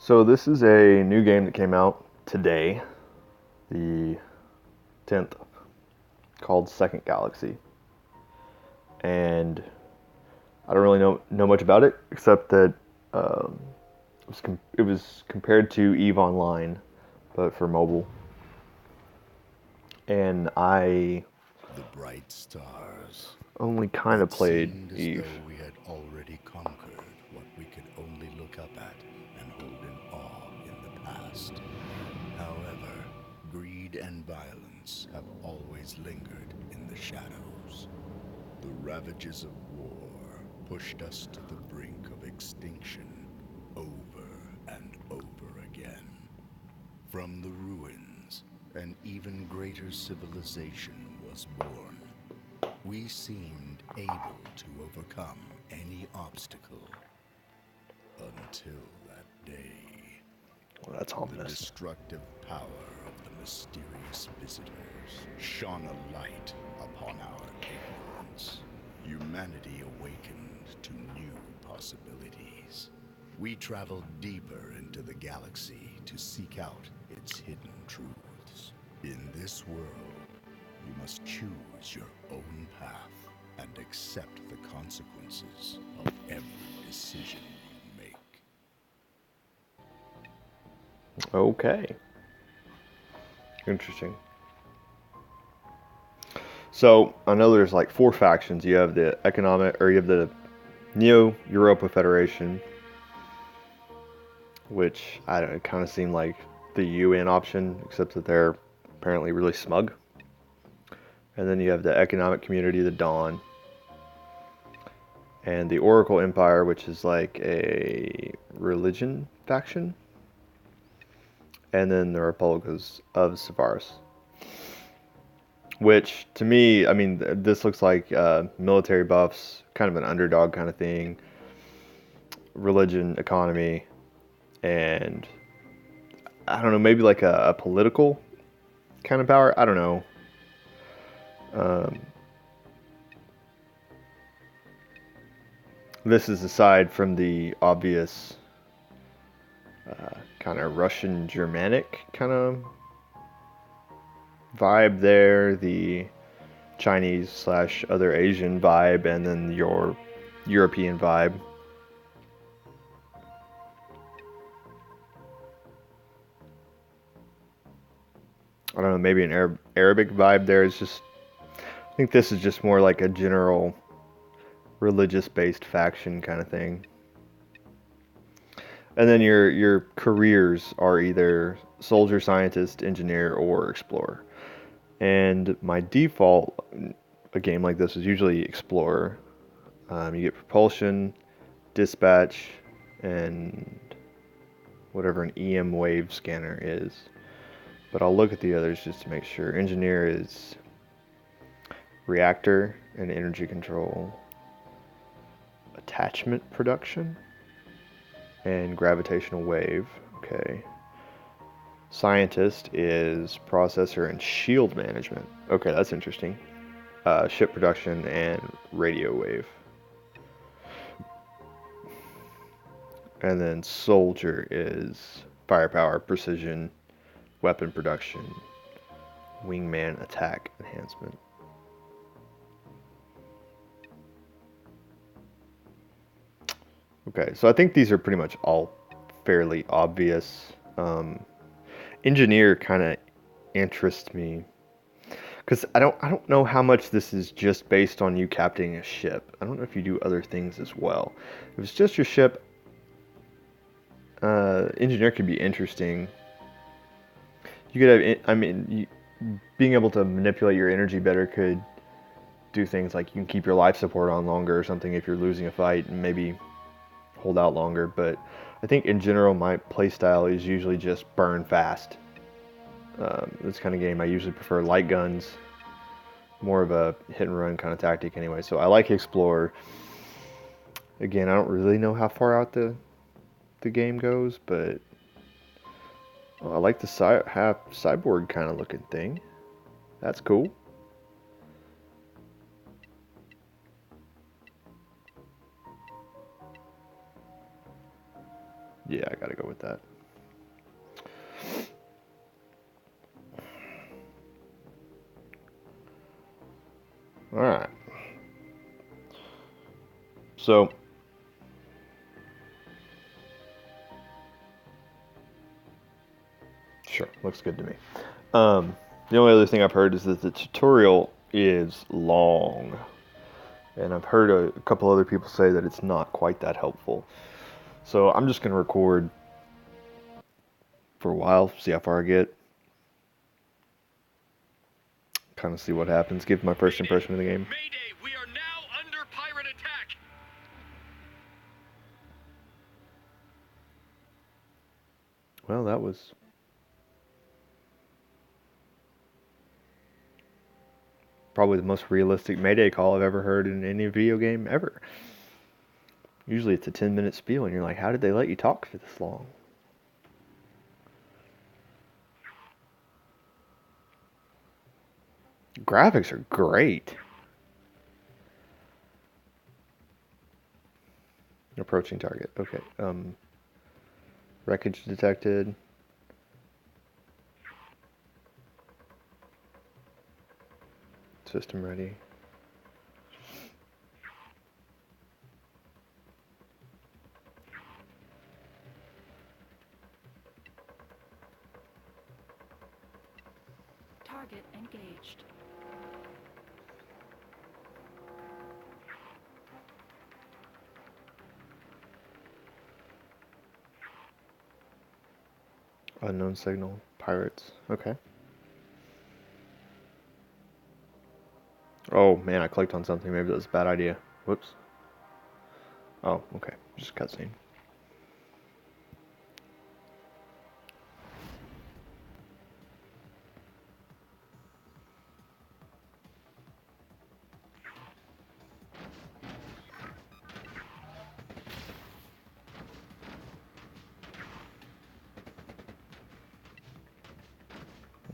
So this is a new game that came out today, the 10th, called Second Galaxy. And I don't really know much about it, except that it was compared to EVE Online, but for mobile. And I The bright stars. only kind of It played seemed as EVE. though we had already conquered what we could only look up at and hold in awe in the past. However, greed and violence have always lingered in the shadows. The ravages of war pushed us to the brink of extinction over and over again. From the ruins, an even greater civilization was born. We seemed able to overcome any obstacle until that day. Well, that's The ominous. destructive power of the mysterious visitors shone a light upon our ignorance. Humanity awakened to new possibilities. We traveled deeper into the galaxy to seek out its hidden truths. In this world, you must choose your own path and accept the consequences of every decision you make. Okay. Interesting. So I know there's like four factions. You have the Neo Europa Federation, which I don't know, it kind of seemed like the UN option, except that they're apparently really smug. And then you have the Economic Community, the Dawn, and the Oracle Empire, which is like a religion faction, and then the Republic of Severus. Which, to me, I mean, this looks like military buffs, kind of an underdog kind of thing, religion, economy, and I don't know, maybe like a political kind of power. I don't know. Um, this is aside from the obvious kind of Russian Germanic kind of vibe there, the Chinese slash other Asian vibe, and then your European vibe. I don't know, maybe an Arabic vibe there. It's just, I think this is just more like a general religious based faction kind of thing. And then your careers are either soldier, scientist, engineer, or explorer. And my default, a game like this is usually explorer. You get propulsion, dispatch, and whatever an EM wave scanner is. But I'll look at the others just to make sure. Engineer is reactor and energy control, attachment production, and gravitational wave. Okay. Scientist is processor and shield management. Okay, that's interesting. Ship production and radio wave. And then soldier is firepower, precision, weapon production, wingman attack enhancement. Okay, so I think these are pretty much all fairly obvious. Engineer kind of interests me because I don't know how much this is just based on you captaining a ship. I don't know if you do other things as well. If it's just your ship, engineer could be interesting. You could have, I mean, being able to manipulate your energy better could do things like you can keep your life support on longer or something if you're losing a fight and maybe hold out longer. But I think in general, my playstyle is usually just burn fast. This kind of game, I usually prefer light guns, more of a hit and run kind of tactic anyway. So I like Explorer. Again, I don't really know how far out the game goes, but I like the half cyborg kind of looking thing. That's cool. Yeah, I gotta go with that. So, sure, looks good to me. The only other thing I've heard is that the tutorial is long. And I've heard a couple other people say that it's not quite that helpful. So I'm just going to record for a while, see how far I get. Kind of see what happens, give my first impression of the game. Mayday, we are now under pirate attack. Well, that was probably the most realistic Mayday call I've ever heard in any video game ever. Usually it's a 10-minute spiel and you're like, how did they let you talk for this long? Graphics are great. Approaching target. Okay. Wreckage detected. System ready. Target engaged. Unknown signal. Pirates. Okay. Oh man, I clicked on something. Maybe that was a bad idea. Whoops. Oh, okay. Just cutscene.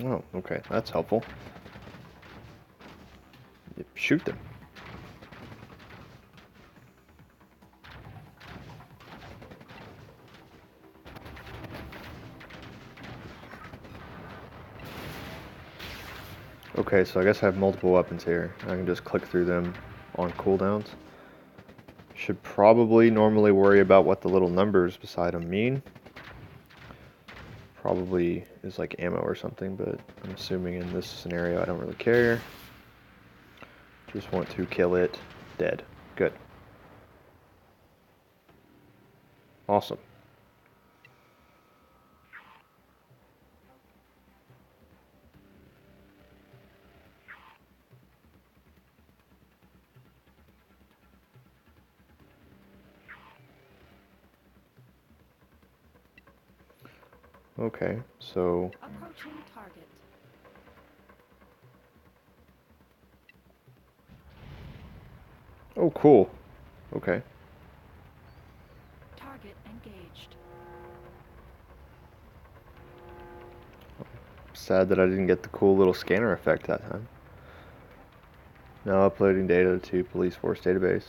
Oh, okay. That's helpful. Shoot them. Okay, so I guess I have multiple weapons here. I can just click through them on cooldowns. Should probably normally worry about what the little numbers beside them mean. Probably is like ammo or something, but I'm assuming in this scenario I don't really care. Just want to kill it dead. Good. Awesome. Okay, so Approaching target. oh cool. Okay. Target engaged. Sad that I didn't get the cool little scanner effect that time. Now uploading data to police force database.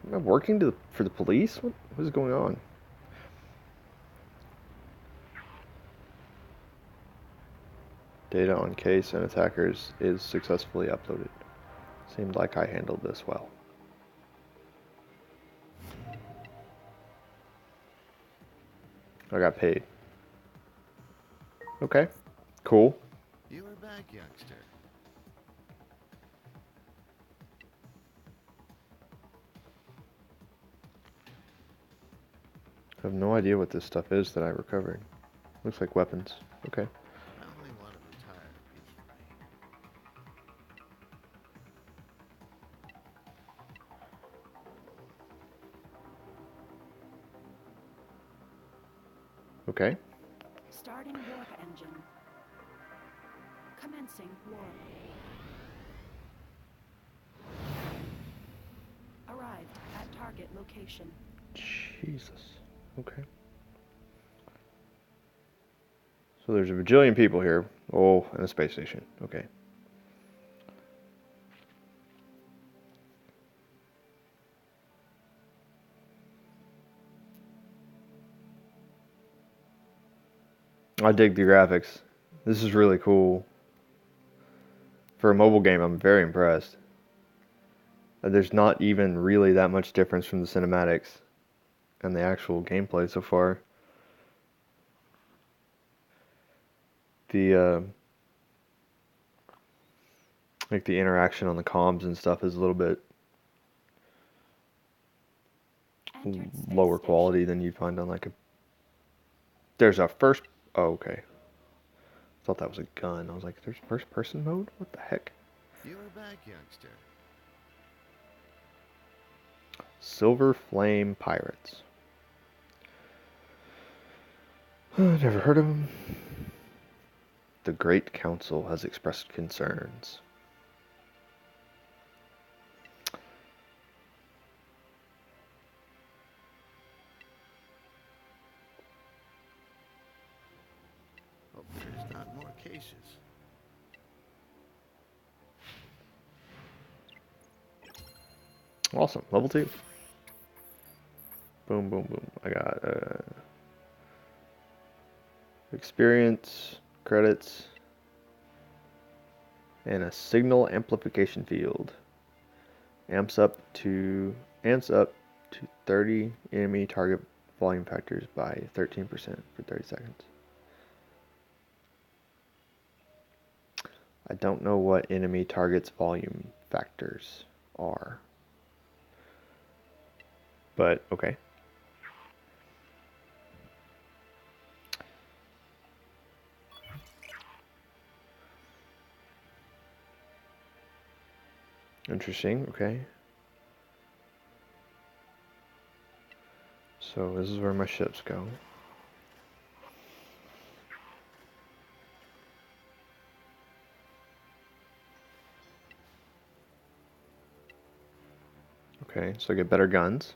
Am I working for the police? What is going on? Data on case and attackers is successfully uploaded. Seemed like I handled this well. I got paid. Okay. Cool. You are back, youngster. I have no idea what this stuff is that I recovered. Looks like weapons. Okay. I only want to retire peacefully. Okay. Starting warp engine. Commencing warp. Arrived at target location. Jesus. Okay. So there's a bajillion people here. Oh, and a space station. Okay. I dig the graphics. This is really cool. For a mobile game, I'm very impressed. There's not even really that much difference from the cinematics and the actual gameplay so far. The like the interaction on the comms and stuff is a little bit Entered space lower station. quality than you'd find on like a. There's a first. Oh, okay. Thought that was a gun. I was like, there's first person mode? What the heck? You are back, youngster. Silver Flame Pirates. Never heard of them. The Great Council has expressed concerns. Hope there's not more cases. Awesome. Level 2. Boom, boom, boom. I got experience, credits, and a signal amplification field. Amps up to 30 enemy target volume factors by 13% for 30 seconds. I don't know what enemy targets volume factors are. But okay. Interesting, okay. So this is where my ships go. Okay, so I get better guns.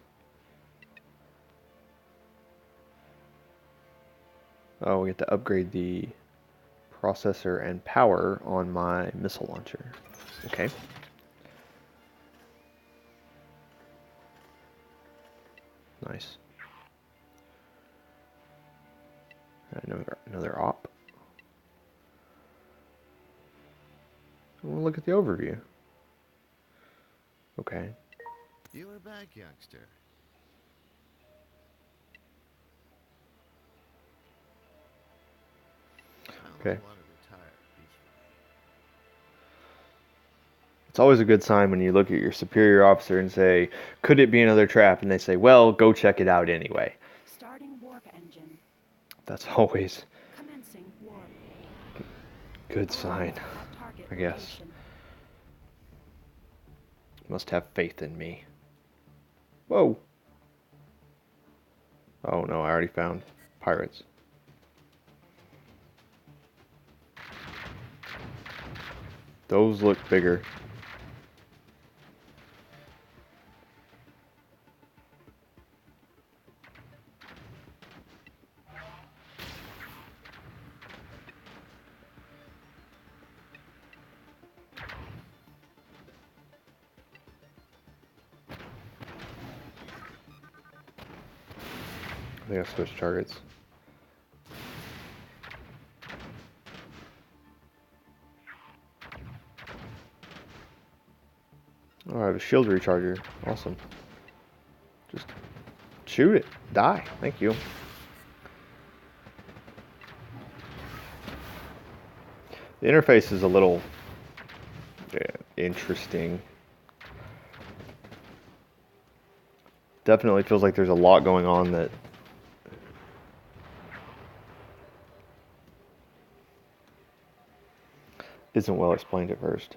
Oh, we get to upgrade the processor and power on my missile launcher. Okay. Nice. Another op. We'll look at the overview. Okay. You are back, youngster. I Okay. only want to retire peacefully. It's always a good sign when you look at your superior officer and say, could it be another trap? And they say, well, go check it out anyway. Starting warp engine. That's always Commencing warp. a good sign, Arrived at target I guess. location. Must have faith in me. Whoa. Oh no, I already found pirates. Those look bigger. I think I switched targets. Oh, I have a shield recharger. Awesome. Just shoot it. Die. Thank you. The interface is a little interesting. Definitely feels like there's a lot going on that isn't well explained at first.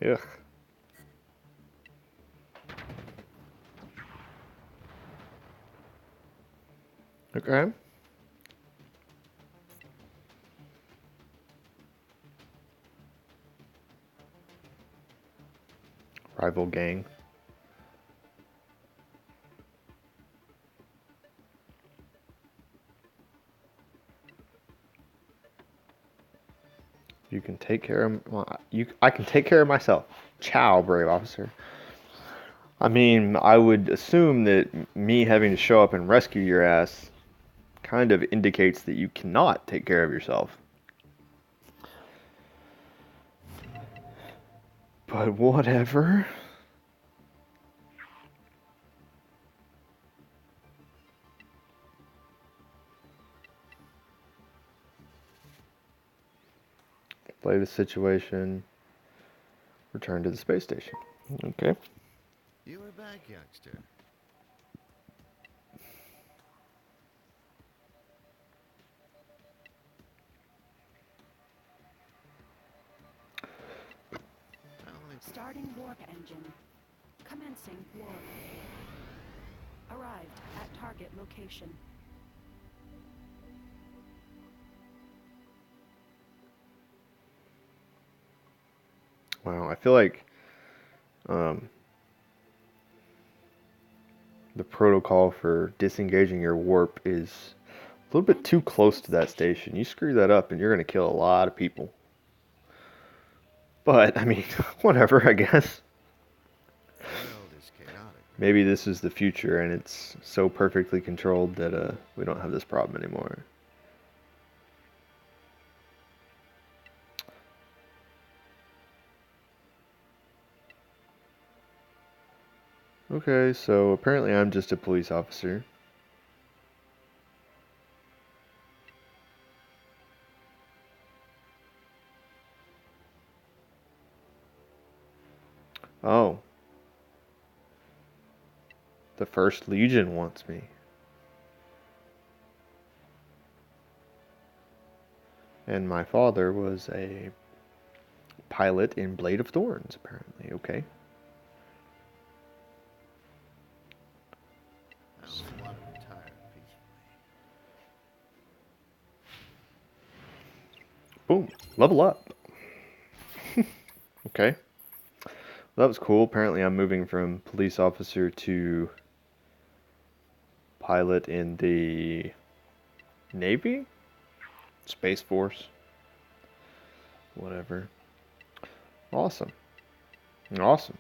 Ugh. Okay. Rival gang. You can take care of I can take care of myself. Ciao, brave officer. I mean, I would assume that me having to show up and rescue your ass kind of indicates that you cannot take care of yourself. But whatever. Play the situation. Return to the space station. Okay. You are back, youngster. Only Starting warp engine. Commencing warp. Arrived at target location. Wow, I feel like um, the protocol for disengaging your warp is a little bit too close to that station. You screw that up and you're going to kill a lot of people. But, I mean, whatever, I guess. the world is chaotic. Maybe this is the future and it's so perfectly controlled that we don't have this problem anymore. Okay, so apparently I'm just a police officer. Oh. The First Legion wants me. And my father was a pilot in Blade of Thorns, apparently. Okay. I only want to retire peacefully. Boom. Level up. Okay. That was cool. Apparently I'm moving from police officer to pilot in the Navy? Space Force? Whatever. Awesome. Awesome.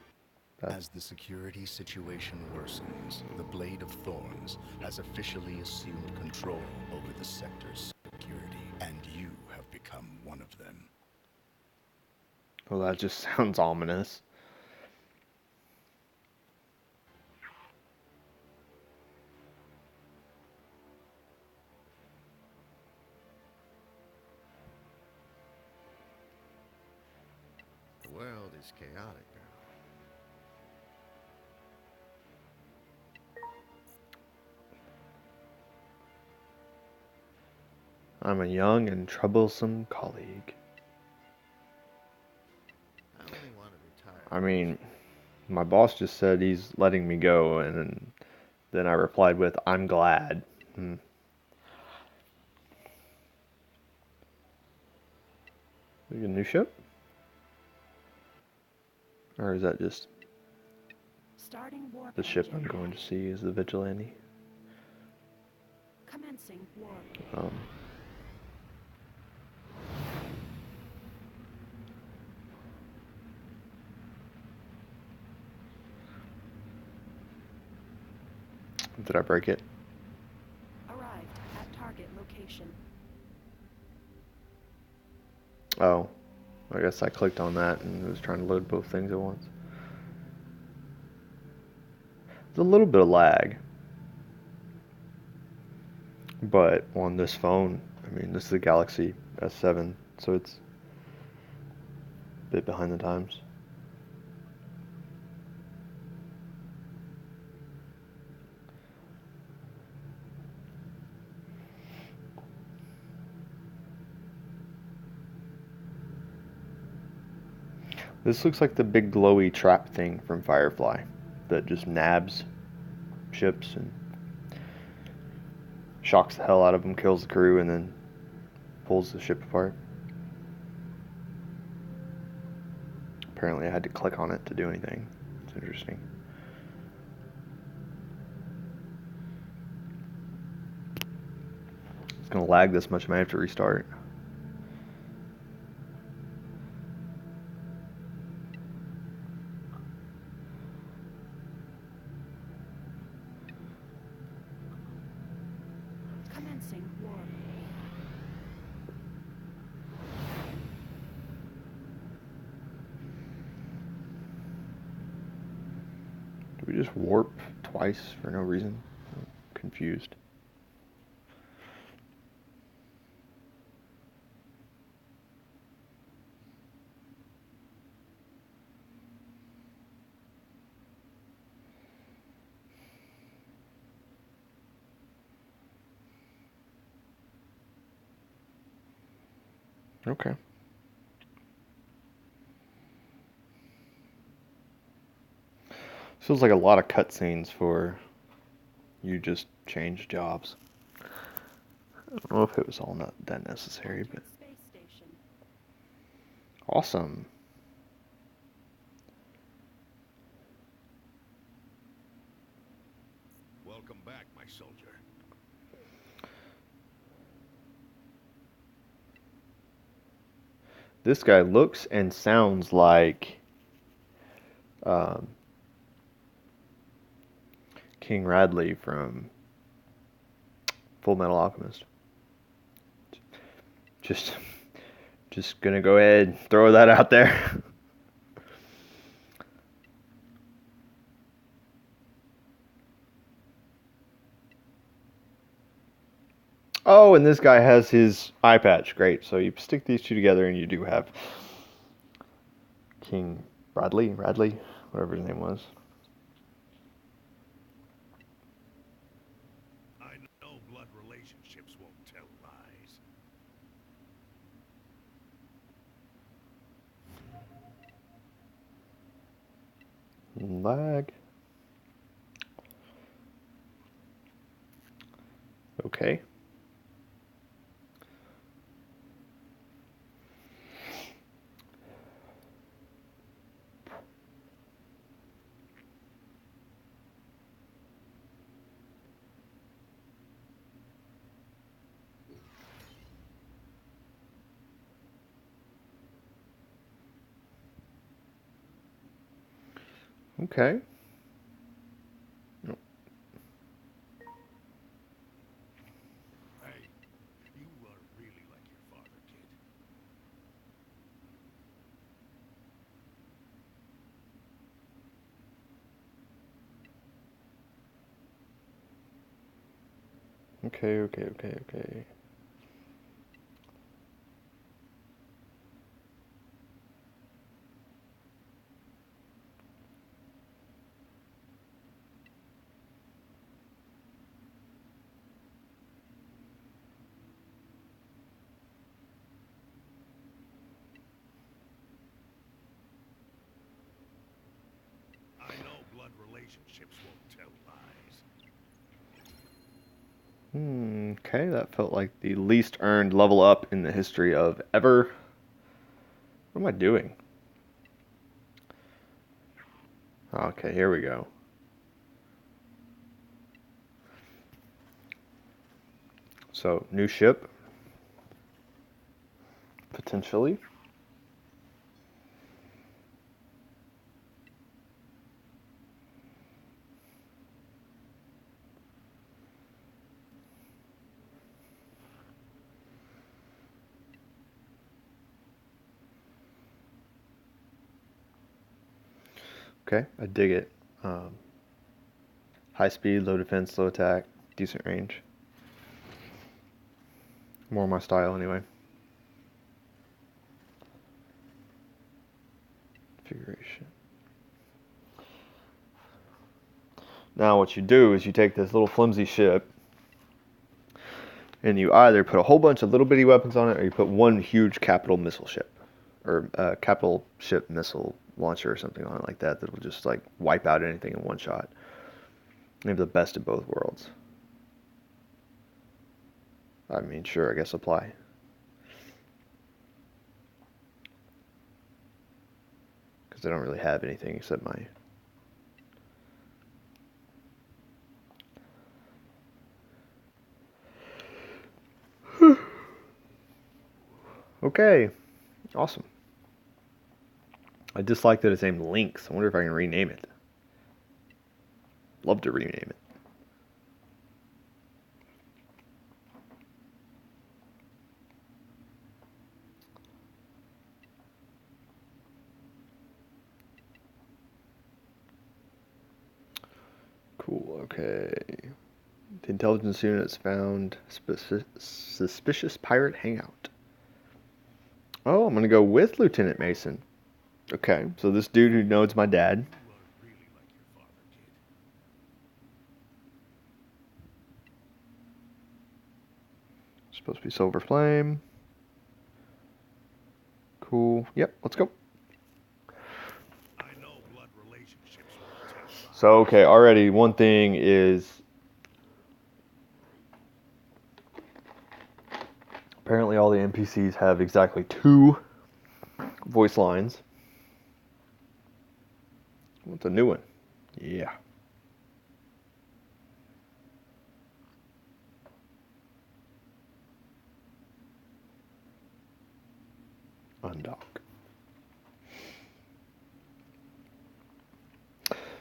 As the security situation worsens, the Blade of Thorns has officially assumed control over the sector's security, and you have become one of them. Well, that just sounds ominous. The world is chaotic now. I'm a young and troublesome colleague. I only want to retire. I mean, my boss just said he's letting me go, and then I replied with, I'm glad. We get a new ship? Or is that just Starting warp the ship I'm engine. going to see as the vigilante? Commencing warp. Did I break it? Arrived at target location. Oh, I guess I clicked on that and it was trying to load both things at once. There's a little bit of lag. But on this phone, I mean, this is a Galaxy S7, so it's a bit behind the times. This looks like the big glowy trap thing from Firefly that just nabs ships and shocks the hell out of them, kills the crew, and then pulls the ship apart. Apparently I had to click on it to do anything. It's interesting. It's gonna lag this much, I might have to restart. Commencing warp. Did we just warp twice for no reason? I'm confused. Okay. Feels like a lot of cutscenes for you just change jobs. I don't know if it was all not that necessary, but Space station. awesome. Welcome back, my soldier. This guy looks and sounds like um, King Radley from Full Metal Alchemist. Just gonna go ahead and throw that out there. Oh, and this guy has his eye patch. Great. So you stick these two together and you do have King Radley, whatever his name was. I know blood relationships won't tell lies. Lag. Okay. Okay. Hey, you are really like your father, kid. Okay. I know blood relationships won't tell lies. Okay, that felt like the least earned level up in the history of ever. What am I doing? Okay, here we go. So, new ship. Potentially. Okay, I dig it. High speed, low defense, low attack, decent range. More my style anyway. Configuration. Now what you do is you take this little flimsy ship and you either put a whole bunch of little bitty weapons on it or you put one huge capital missile ship or capital ship missile launcher or something on it like that will just like wipe out anything in one shot. You have the best of both worlds. I mean, sure, I guess apply. Because I don't really have anything except my... Okay, awesome. I dislike that it's named Lynx. I wonder if I can rename it. Love to rename it. Cool, okay. The intelligence unit's found suspicious pirate hangout. Oh, I'm gonna go with Lieutenant Mason. Okay, so this dude who knows my dad. Supposed to be Silver Flame. Cool. Yep, let's go. So, okay, already one thing is apparently all the NPCs have exactly 2 voice lines. What's a new one? Yeah. Undock.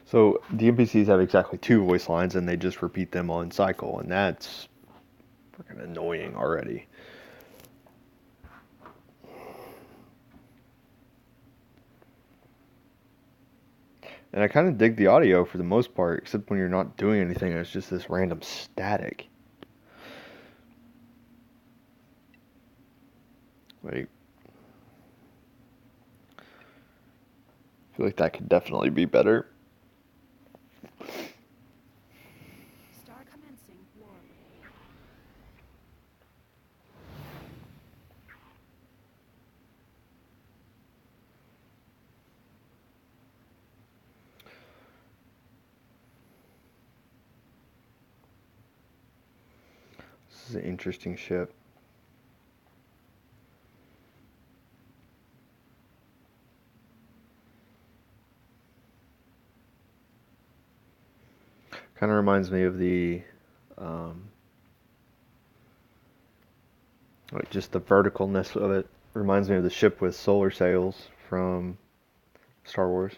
So the NPCs have exactly 2 voice lines and they just repeat them on cycle, and that's freaking annoying already. And I kind of dig the audio for the most part, except when you're not doing anything, it's just this random static. Like, I feel like that could definitely be better. Star commencing warp. This is an interesting ship. Kind of reminds me of the, like just the verticalness of it. Reminds me of the ship with solar sails from Star Wars.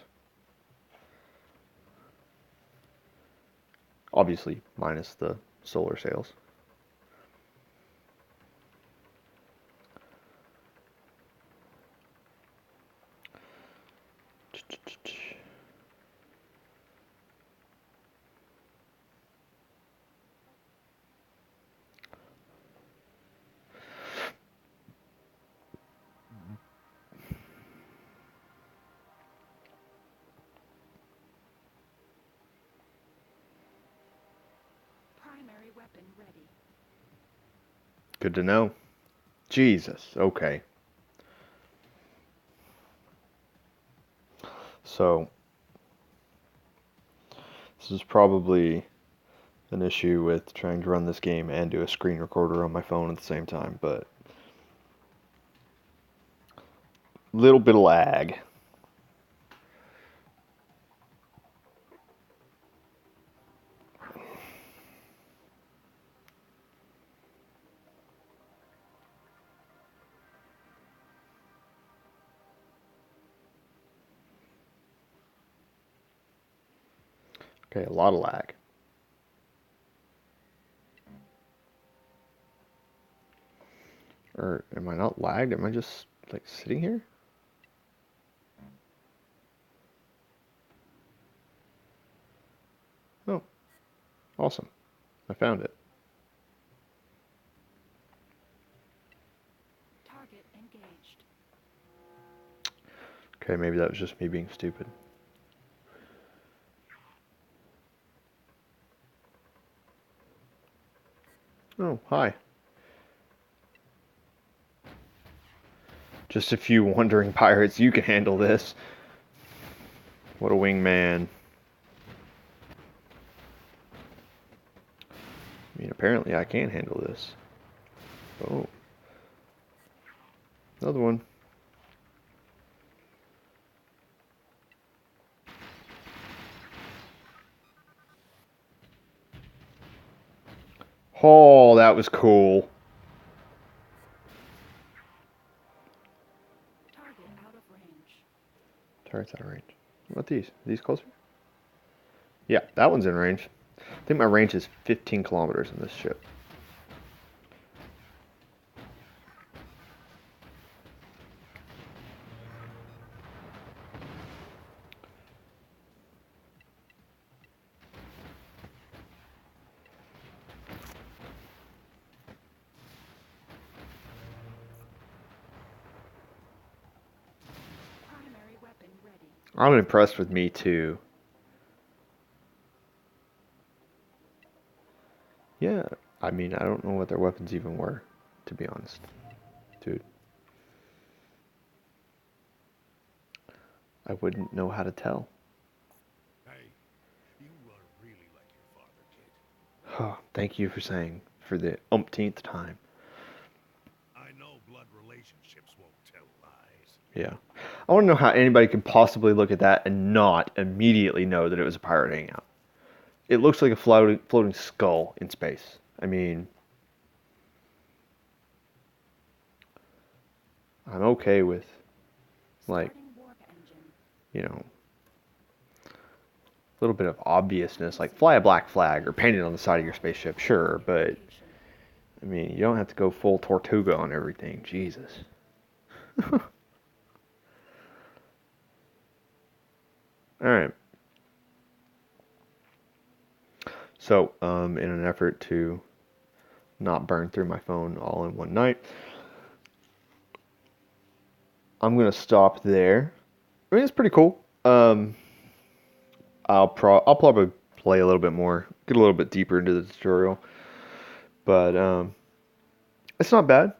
Obviously, minus the solar sails. Primary weapon ready. Good to know. Jesus, okay. So, this is probably an issue with trying to run this game and do a screen recorder on my phone at the same time, but little bit of lag. Okay, a lot of lag. Or am I not lagged? Am I just like sitting here? Oh, awesome. I found it. Target engaged. Okay, maybe that was just me being stupid. Oh, hi. Just a few wandering pirates. You can handle this. What a wingman. I mean, apparently I can handle this. Oh, another one. Oh, that was cool. Target out of range. Turret's out of range. What about these? Are these closer? Yeah, that one's in range. I think my range is 15 kilometers in this ship. Primary weapon ready. I'm impressed with me too. Yeah, I mean, I don't know what their weapons even were, to be honest, dude. I wouldn't know how to tell. Hey, you are really like your father, kid. Oh, thank you for saying for the umpteenth time. I know blood relationships won't tell lies. Yeah. I want to know how anybody could possibly look at that and not immediately know that it was a pirate hangout. It looks like a floating skull in space. I mean, I'm okay with, like, Starting warp engine. you know, a little bit of obviousness, like fly a black flag or paint it on the side of your spaceship, sure, but Location. I mean, you don't have to go full Tortuga on everything. Jesus. All right. So, in an effort to not burn through my phone all in one night, I'm gonna stop there. I mean, it's pretty cool. I'll probably play a little bit more, get a little bit deeper into the tutorial, but it's not bad.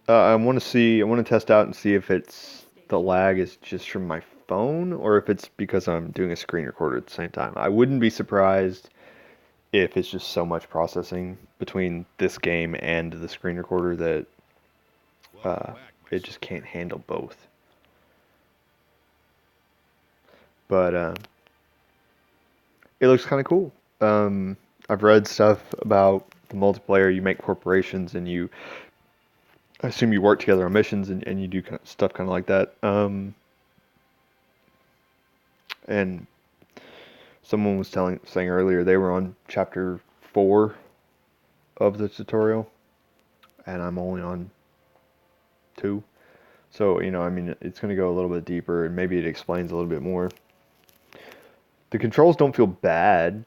I want to see, I want to test out and see if it's the lag is just from my phone or if it's because I'm doing a screen recorder at the same time. I wouldn't be surprised if it's just so much processing between this game and the screen recorder that Welcome back, my it just can't soldier. handle both. But it looks kind of cool. I've read stuff about the multiplayer. You make corporations and you, I assume you work together on missions and you do kind of stuff kind of like that. And someone was saying earlier they were on chapter 4 of the tutorial, and I'm only on 2. So, you know, I mean, it's going to go a little bit deeper, and maybe it explains a little bit more. The controls don't feel bad,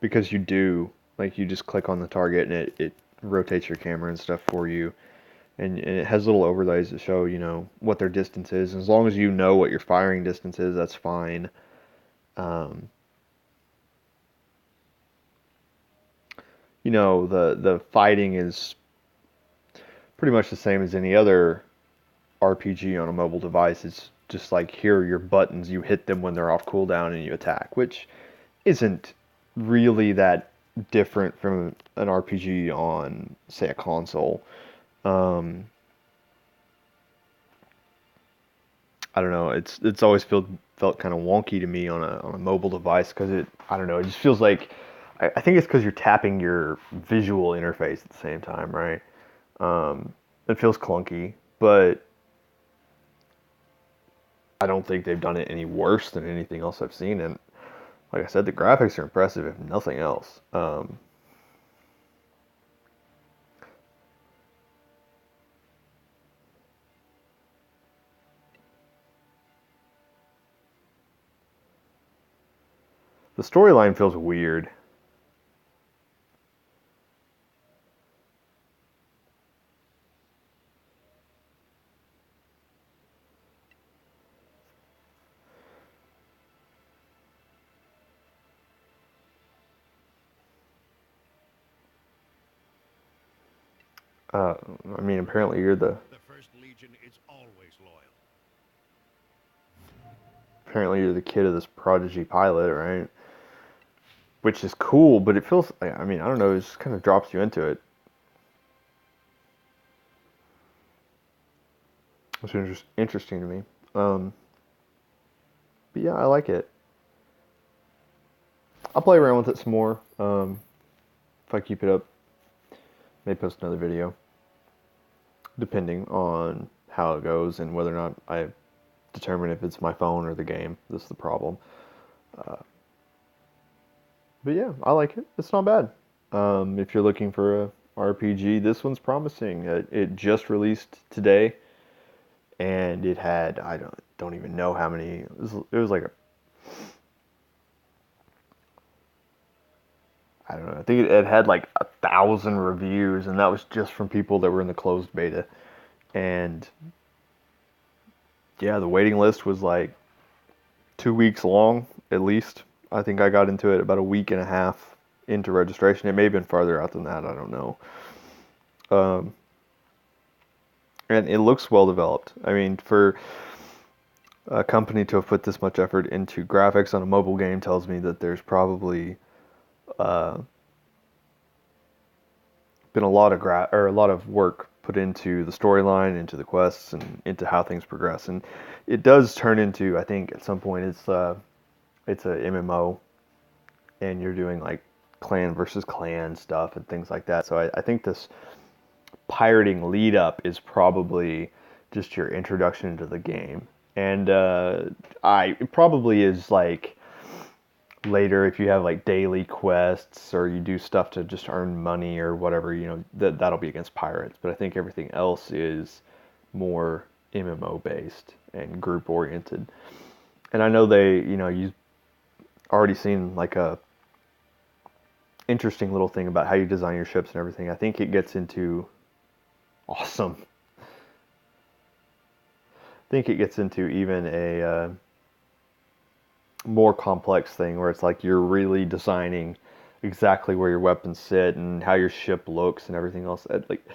because you do, like, you just click on the target, and it rotates your camera and stuff for you. And it has little overlays that show, you know, what their distance is. As long as you know what your firing distance is, that's fine. Um, you know, the fighting is pretty much the same as any other RPG on a mobile device. It's just like here are your buttons, you hit them when they're off cooldown and you attack, which isn't really that different from an RPG on, say, a console. Um, I don't know. It's always felt kind of wonky to me on a mobile device because I don't know. It just feels like I think it's because you're tapping your visual interface at the same time, right? It feels clunky, but I don't think they've done it any worse than anything else I've seen. And like I said, the graphics are impressive, if nothing else. The storyline feels weird. Uh, I mean, apparently The First Legion is always loyal. you're the kid of this prodigy pilot, right? which is cool, but it feels, I mean, I don't know, it just kind of drops you into it. Which is interesting to me. But yeah, I like it. I'll play around with it some more. If I keep it up, maybe post another video, depending on how it goes and whether or not I determine if it's my phone or the game. This is the problem. But yeah, I like it. It's not bad. If you're looking for a RPG, this one's promising. It just released today, and it had, I don't even know how many. It was like I don't know. I think it had like 1,000 reviews, and that was just from people that were in the closed beta. And yeah, the waiting list was like 2 weeks long at least. I think I got into it about a week and a half into registration. It may have been farther out than that. I don't know. And it looks well developed. I mean, for a company to have put this much effort into graphics on a mobile game tells me that there's probably been a lot of a lot of work put into the storyline, into the quests, and into how things progress. And it does turn into, I think, at some point it's a MMO, and you're doing like clan versus clan stuff and things like that. So I think this pirating lead up is probably just your introduction into the game, and it probably is like later if you have like daily quests or you do stuff to just earn money or whatever, that'll be against pirates. But I think everything else is more MMO based and group oriented. And I know you've already seen like a interesting little thing about how you design your ships and everything. I think it gets into awesome. I think it gets into even a more complex thing where it's like you're really designing exactly where your weapons sit and how your ship looks and everything else. Like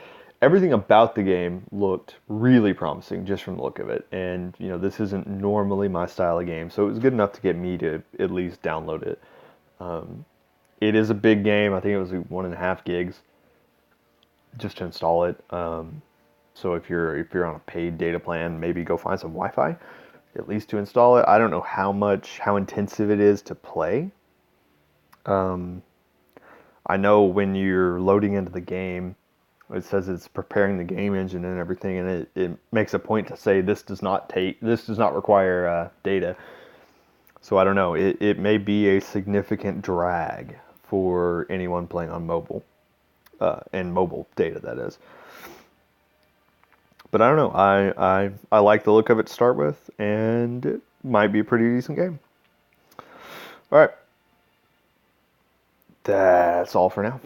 everything about the game looked really promising just from the look of it. And this isn't normally my style of game, so it was good enough to get me to at least download it. It is a big game. I think it was like 1.5 gigs just to install it. So if you're on a paid data plan, maybe go find some Wi-Fi at least to install it. I don't know how intensive it is to play. I know when you're loading into the game, it says it's preparing the game engine and everything, and it makes a point to say this does not require data. So I don't know. It may be a significant drag for anyone playing on mobile, and mobile data, that is. But I don't know. I like the look of it to start with, and it might be a pretty decent game. All right. That's all for now.